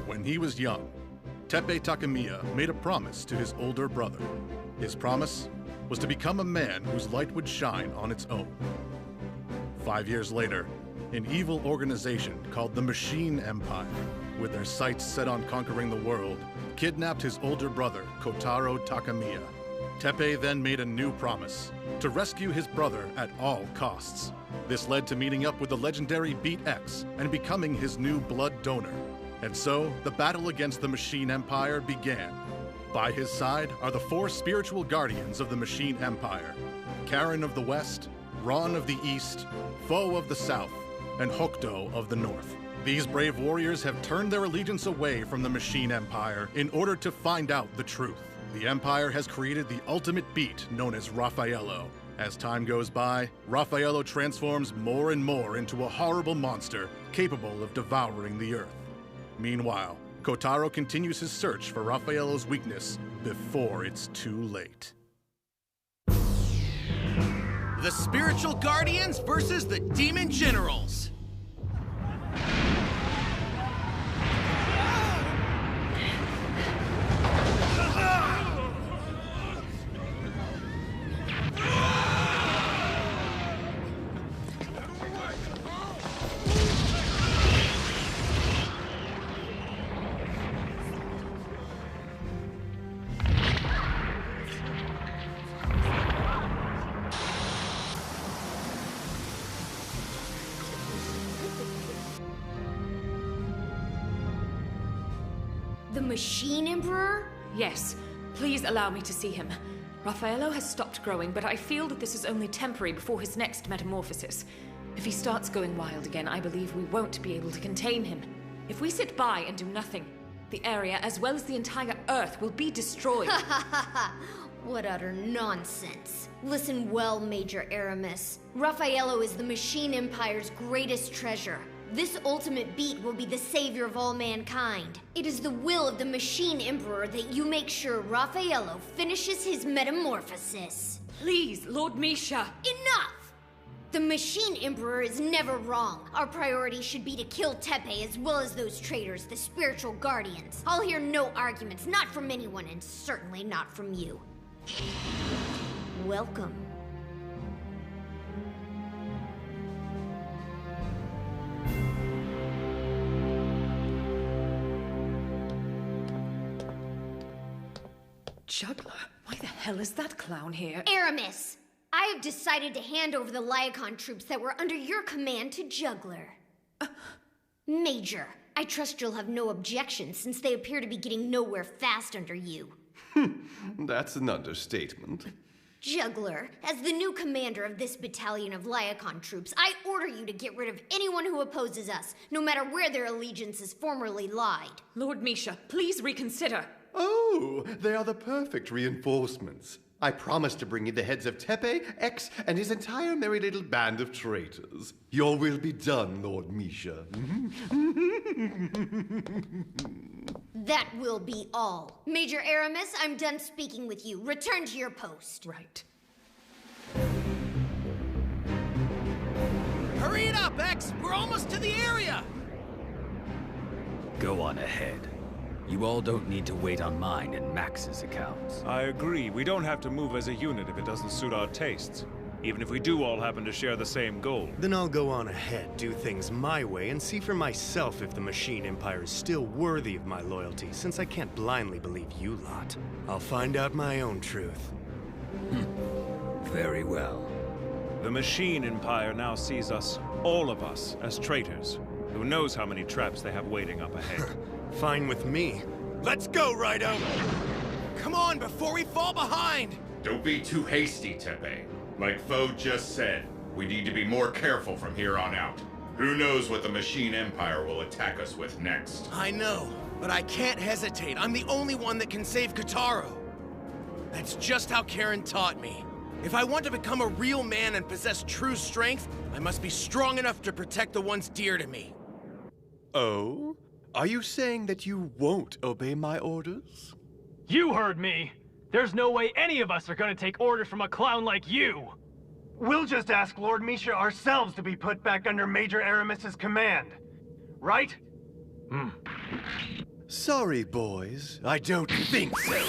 When he was young, Teppei Takemiya made a promise to his older brother. His promise was to become a man whose light would shine on its own. 5 years later, an evil organization called the Machine Empire, with their sights set on conquering the world, kidnapped his older brother, Kotaro Takemiya. Teppei then made a new promise, to rescue his brother at all costs. This led to meeting up with the legendary Beat X and becoming his new blood donor. And so, the battle against the Machine Empire began. By his side are the 4 spiritual guardians of the Machine Empire: Karen of the West, Ron of the East, Foe of the South, and Hokuto of the North. These brave warriors have turned their allegiance away from the Machine Empire in order to find out the truth. The Empire has created the ultimate beat known as Raffaello. As time goes by, Raffaello transforms more and more into a horrible monster capable of devouring the Earth. Meanwhile, Kotaro continues his search for Raffaello's weakness before it's too late. The Spiritual Guardians versus the Demon Generals. The Machine Emperor? Yes. Please allow me to see him. Raffaello has stopped growing, but I feel that this is only temporary before his next metamorphosis. If he starts going wild again, I believe we won't be able to contain him. If we sit by and do nothing, the area, as well as the entire Earth, will be destroyed. Ha ha ha ha! What utter nonsense. Listen well, Major Aramis. Raffaello is the Machine Empire's greatest treasure. This ultimate beat will be the savior of all mankind. It is the will of the Machine Emperor that you make sure Raffaello finishes his metamorphosis. Please, Lord Misha. Enough! The Machine Emperor is never wrong. Our priority should be to kill Teppei as well as those traitors, the Spiritual Guardians. I'll hear no arguments, not from anyone, and certainly not from you. Welcome. Juggler? Why the hell is that clown here? Aramis! I have decided to hand over the Lyacon troops that were under your command to Juggler. Major, I trust you'll have no objections since they appear to be getting nowhere fast under you. That's an understatement. Juggler, as the new commander of this battalion of Lyacon troops, I order you to get rid of anyone who opposes us, no matter where their allegiances formerly lied. Lord Misha, please reconsider. Oh, they are the perfect reinforcements. I promise to bring you the heads of Teppei, X, and his entire merry little band of traitors. Your will be done, Lord Misha. That will be all. Major Aramis, I'm done speaking with you. Return to your post. Right. Hurry it up, X! We're almost to the area! Go on ahead. You all don't need to wait on mine and Max's accounts. I agree. We don't have to move as a unit if it doesn't suit our tastes. even if we do all happen to share the same goal. Then I'll go on ahead, do things my way, and see for myself if the Machine Empire is still worthy of my loyalty, since I can't blindly believe you lot. I'll find out my own truth. Very well. The Machine Empire now sees us, all of us, as traitors. Who knows how many traps they have waiting up ahead. Fine with me. Let's go, Rhino! Come on, before we fall behind! Don't be too hasty, Tepe. Like Foe just said, we need to be more careful from here on out. Who knows what the Machine Empire will attack us with next? I know, but I can't hesitate. I'm the only one that can save Kotaro. That's just how Karen taught me. If I want to become a real man and possess true strength, I must be strong enough to protect the ones dear to me. Oh? Are you saying that you won't obey my orders? You heard me! There's no way any of us are gonna take orders from a clown like you! We'll just ask Lord Misha ourselves to be put back under Major Aramis's command. Right? Sorry, boys. I don't think so.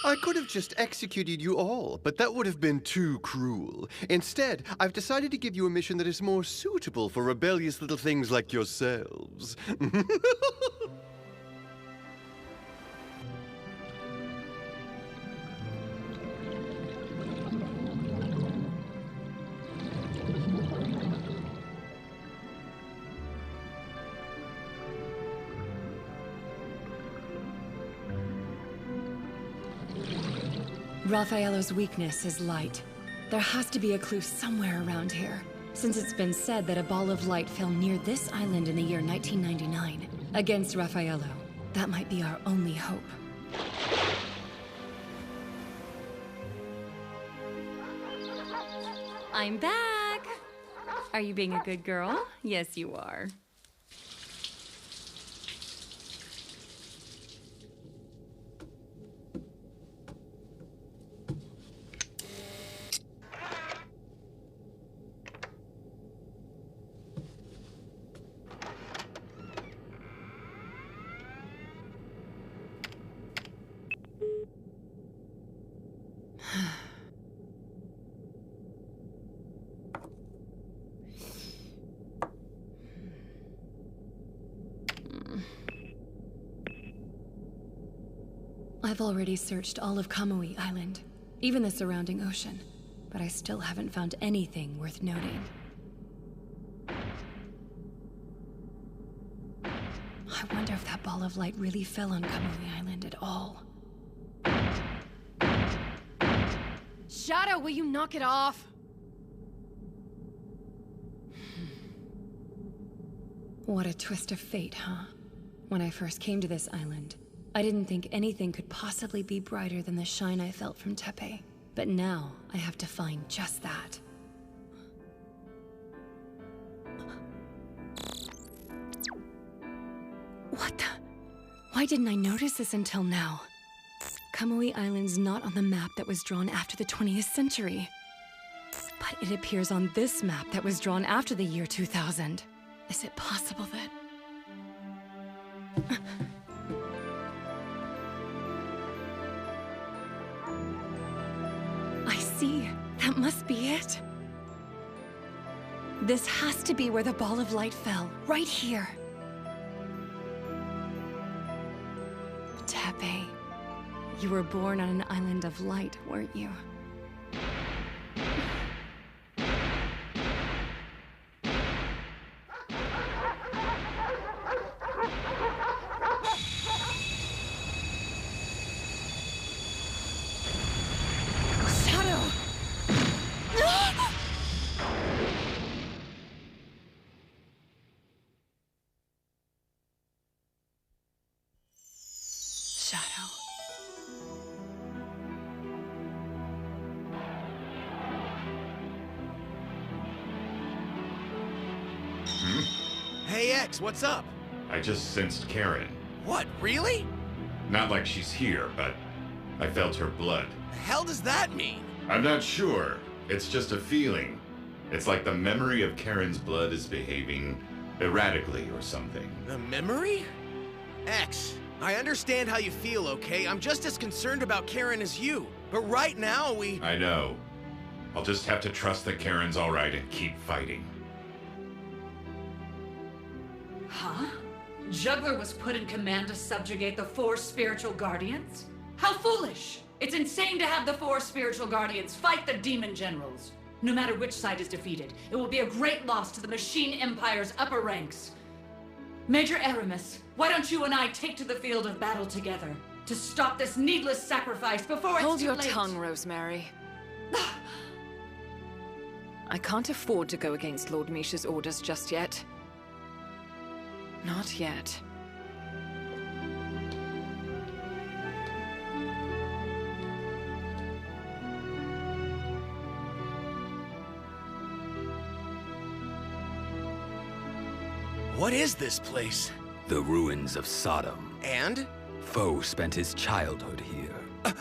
I could have just executed you all, but that would have been too cruel. Instead, I've decided to give you a mission that is more suitable for rebellious little things like yourselves. Raffaello's weakness is light. There has to be a clue somewhere around here, since it's been said that a ball of light fell near this island in the year 1999. Against Raffaello, that might be our only hope. I'm back! Are you being a good girl? Yes, you are. I've already searched all of Kamui Island, even the surrounding ocean, but I still haven't found anything worth noting. I wonder if that ball of light really fell on Kamui Island at all. Shadow, will you knock it off? What a twist of fate, huh? When I first came to this island, I didn't think anything could possibly be brighter than the shine I felt from Tepe. But now, I have to find just that. What the? Why didn't I notice this until now? Kamui Island's not on the map that was drawn after the 20th century. But it appears on this map that was drawn after the year 2000. Is it possible that... I see. That must be it. This has to be where the ball of light fell. Right here. Tepe, you were born on an island of light, weren't you? Hey, X, what's up? I just sensed Karen. What, really? Not like she's here, but I felt her blood. The hell does that mean? I'm not sure. It's just a feeling. It's like the memory of Karen's blood is behaving erratically or something. The memory? X, I understand how you feel, okay? I'm just as concerned about Karen as you. But right now, I know. I'll just have to trust that Karen's all right and keep fighting. Huh? Juggler was put in command to subjugate the 4 spiritual guardians? How foolish! It's insane to have the 4 spiritual guardians fight the demon generals. No matter which side is defeated, it will be a great loss to the Machine Empire's upper ranks. Major Aramis, why don't you and I take to the field of battle together to stop this needless sacrifice before it's Hold too your late? tongue, Rosemary. I can't afford to go against Lord Misha's orders just yet. Not yet. What is this place? The ruins of Sodom. And? Foe spent his childhood here.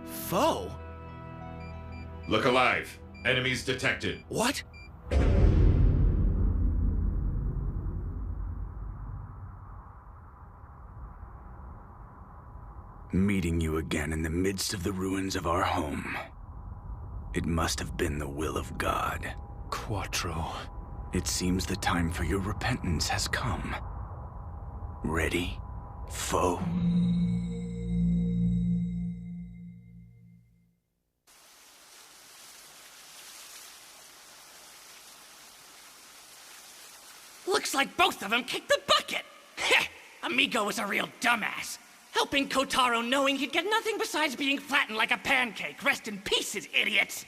Foe? Look alive. Enemies detected. What? Meeting you again in the midst of the ruins of our home. It must have been the will of God. Quattro, it seems the time for your repentance has come. Ready, foe? Looks like both of them kicked the bucket! Heh! Amigo was a real dumbass. Helping Kotaro knowing he'd get nothing besides being flattened like a pancake. Rest in pieces, idiots!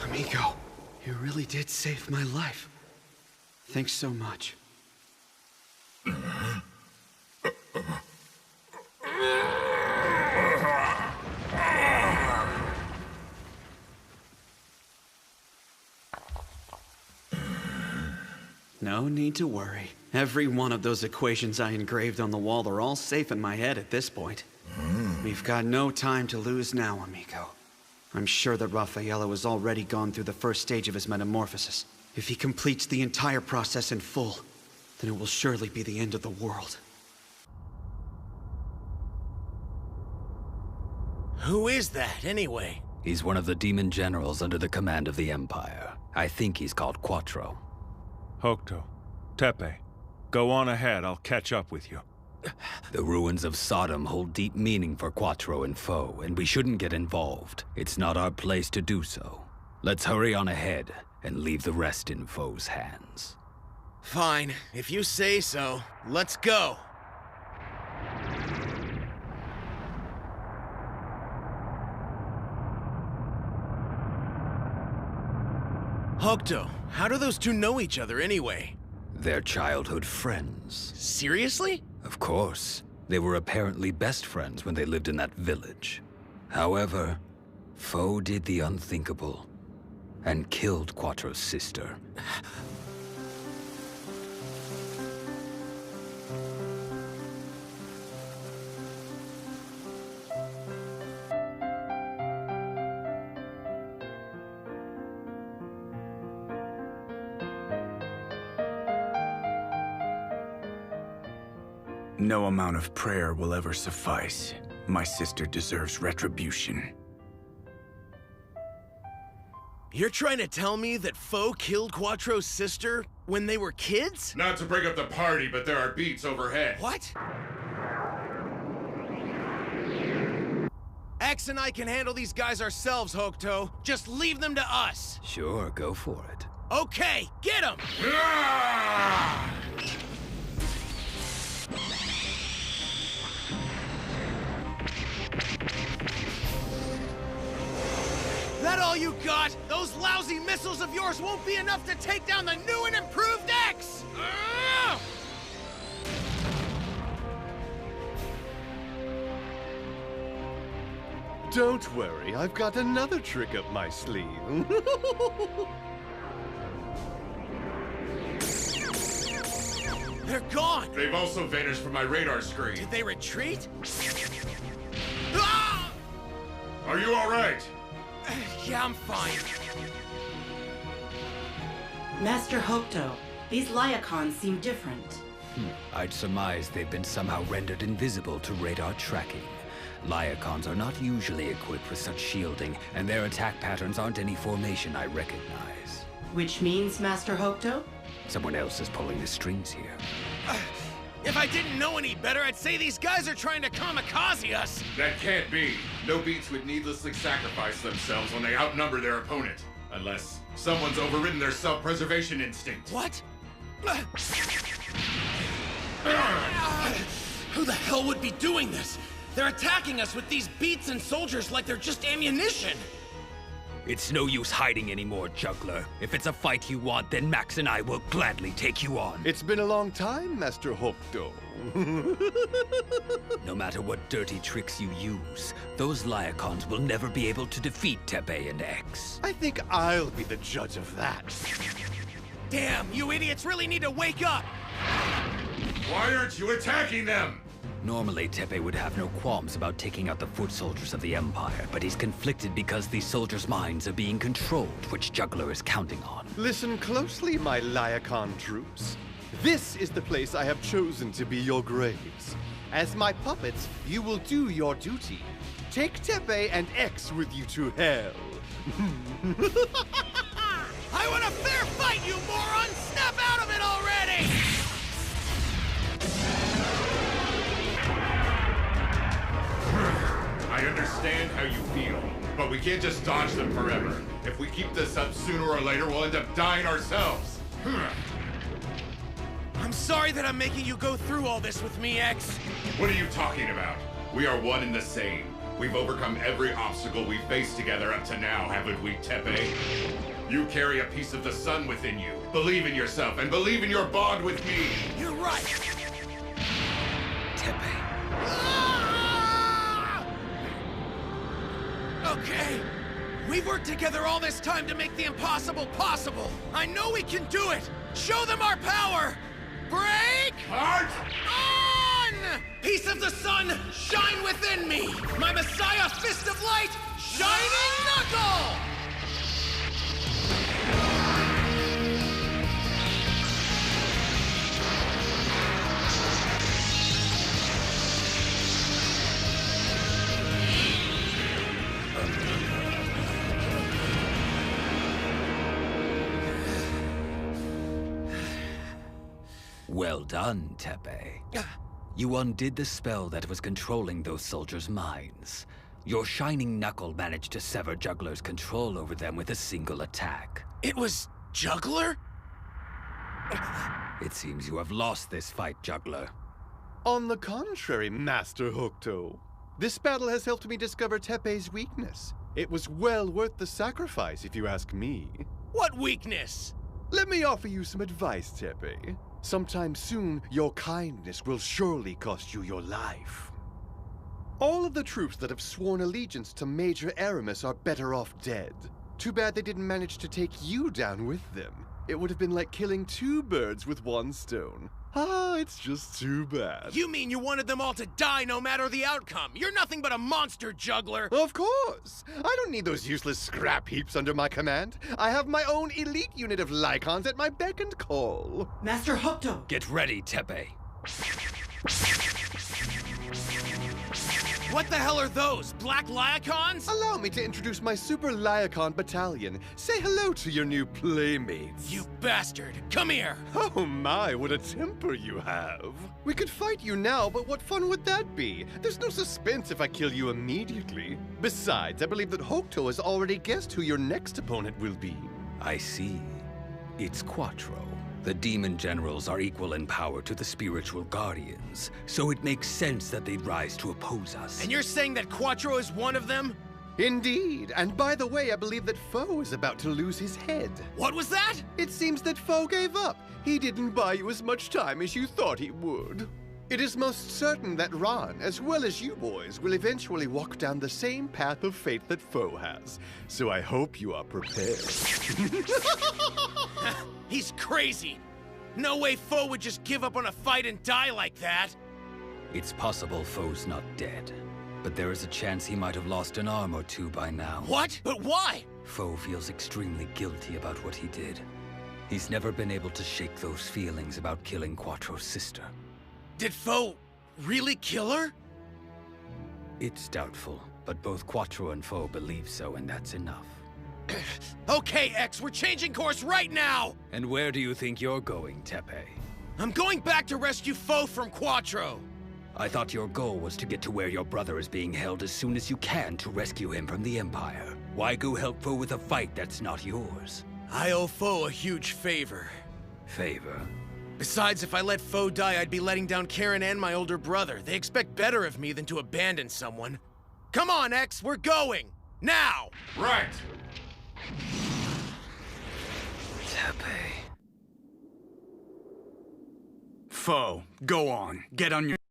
Amigo, you really did save my life. Thanks so much. No need to worry. Every one of those equations I engraved on the wall are all safe in my head at this point. We've got no time to lose now, amigo. I'm sure that Raffaello has already gone through the first stage of his metamorphosis. If he completes the entire process in full, then it will surely be the end of the world. Who is that, anyway? He's one of the demon generals under the command of the Empire. I think he's called Quattro. Hokuto, Tepe, go on ahead. I'll catch up with you. The ruins of Sodom hold deep meaning for Quattro and Foe, and we shouldn't get involved. It's not our place to do so. Let's hurry on ahead and leave the rest in Foe's hands. Fine, if you say so. Let's go! Hokuto, how do those two know each other anyway? They're childhood friends. Seriously? Of course. They were apparently best friends when they lived in that village. However, Foe did the unthinkable and killed Quattro's sister. No amount of prayer will ever suffice. My sister deserves retribution. You're trying to tell me that Foe killed Quattro's sister when they were kids? Not to break up the party, but there are beats overhead. What? X and I can handle these guys ourselves, Hokuto. Just leave them to us. Sure, go for it. Okay, get him! That all you got? Those lousy missiles of yours won't be enough to take down the new and improved X! Don't worry, I've got another trick up my sleeve. They're gone! They've also vanished from my radar screen. Did they retreat? Are you all right? Yeah, I'm fine. Master Hokuto, these Lyacons seem different. I'd surmise they've been somehow rendered invisible to radar tracking. Lyacons are not usually equipped with such shielding, and their attack patterns aren't any formation I recognize. Which means, Master Hokuto? Someone else is pulling the strings here. If I didn't know any better, I'd say these guys are trying to kamikaze us! That can't be. No beats would needlessly sacrifice themselves when they outnumber their opponent. Unless someone's overridden their self-preservation instinct. What? Who the hell would be doing this? They're attacking us with these beats and soldiers like they're just ammunition! It's no use hiding anymore, Juggler. If it's a fight you want, then Max and I will gladly take you on. It's been a long time, Master Hokuto. No matter what dirty tricks you use, those Lyacons will never be able to defeat Tepe and X. I think I'll be the judge of that. Damn, you idiots really need to wake up! Why aren't you attacking them? Normally, Tepe would have no qualms about taking out the foot soldiers of the Empire, but he's conflicted because these soldiers' minds are being controlled, which Juggler is counting on. Listen closely, my Lyacon troops. This is the place I have chosen to be your graves. As my puppets, you will do your duty. Take Tepe and X with you to hell. I want a fair fight, you moron! Snap out of it already! I understand how you feel, but we can't just dodge them forever. If we keep this up, sooner or later we'll end up dying ourselves. I'm sorry that I'm making you go through all this with me, X. What are you talking about? We are one and the same. We've overcome every obstacle we've faced together up to now, haven't we, Tepe? You carry a piece of the sun within you. Believe in yourself and believe in your bond with me. You're right. Tepe. Okay. We've worked together all this time to make the impossible possible. I know we can do it. Show them our power. Break! Heart! On! Piece of the sun, shine within me! My Messiah Fist of Light, Shining Knuckle! Well done, Tepe. You undid the spell that was controlling those soldiers' minds. Your Shining Knuckle managed to sever Juggler's control over them with a single attack. It was Juggler? It seems you have lost this fight, Juggler. On the contrary, Master Hokuto. This battle has helped me discover Tepe's weakness. It was well worth the sacrifice, if you ask me. What weakness? Let me offer you some advice, Tepe. Sometime soon, your kindness will surely cost you your life. All of the troops that have sworn allegiance to Major Aramis are better off dead. Too bad they didn't manage to take you down with them. It would have been like killing two birds with one stone. Ah, it's just too bad. You mean you wanted them all to die no matter the outcome? You're nothing but a monster, Juggler! Of course! I don't need those useless scrap heaps under my command. I have my own elite unit of Lycons at my beck and call. Master Hokuto! Get ready, Tepe. What the hell are those? Black Lyacons? Allow me to introduce my Super Lyacon Battalion. Say hello to your new playmates. You bastard! Come here! Oh my, what a temper you have. We could fight you now, but what fun would that be? There's no suspense if I kill you immediately. Besides, I believe that Hokuto has already guessed who your next opponent will be. I see. It's Quattro. The demon generals are equal in power to the spiritual guardians, so it makes sense that they'd rise to oppose us. And you're saying that Quattro is one of them? Indeed, and by the way, I believe that Foe is about to lose his head. What was that? It seems that Foe gave up. He didn't buy you as much time as you thought he would. It is most certain that Ron, as well as you boys, will eventually walk down the same path of fate that Foe has. So I hope you are prepared. He's crazy! No way Foe would just give up on a fight and die like that! It's possible Foe's not dead, but there is a chance he might have lost an arm or two by now. What? But why? Foe feels extremely guilty about what he did. He's never been able to shake those feelings about killing Quattro's sister. Did Foe really kill her? It's doubtful, but both Quattro and Foe believe so, and that's enough. Okay, X, we're changing course right now! And where do you think you're going, Tepe? I'm going back to rescue Foe from Quattro! I thought your goal was to get to where your brother is being held as soon as you can to rescue him from the Empire. Why go help Foe with a fight that's not yours? I owe Foe a huge favor. Favor? Besides, if I let Foe die, I'd be letting down Karen and my older brother. They expect better of me than to abandon someone. Come on, X, we're going! Now! Right! Tepe... Foe, go on. Get on your...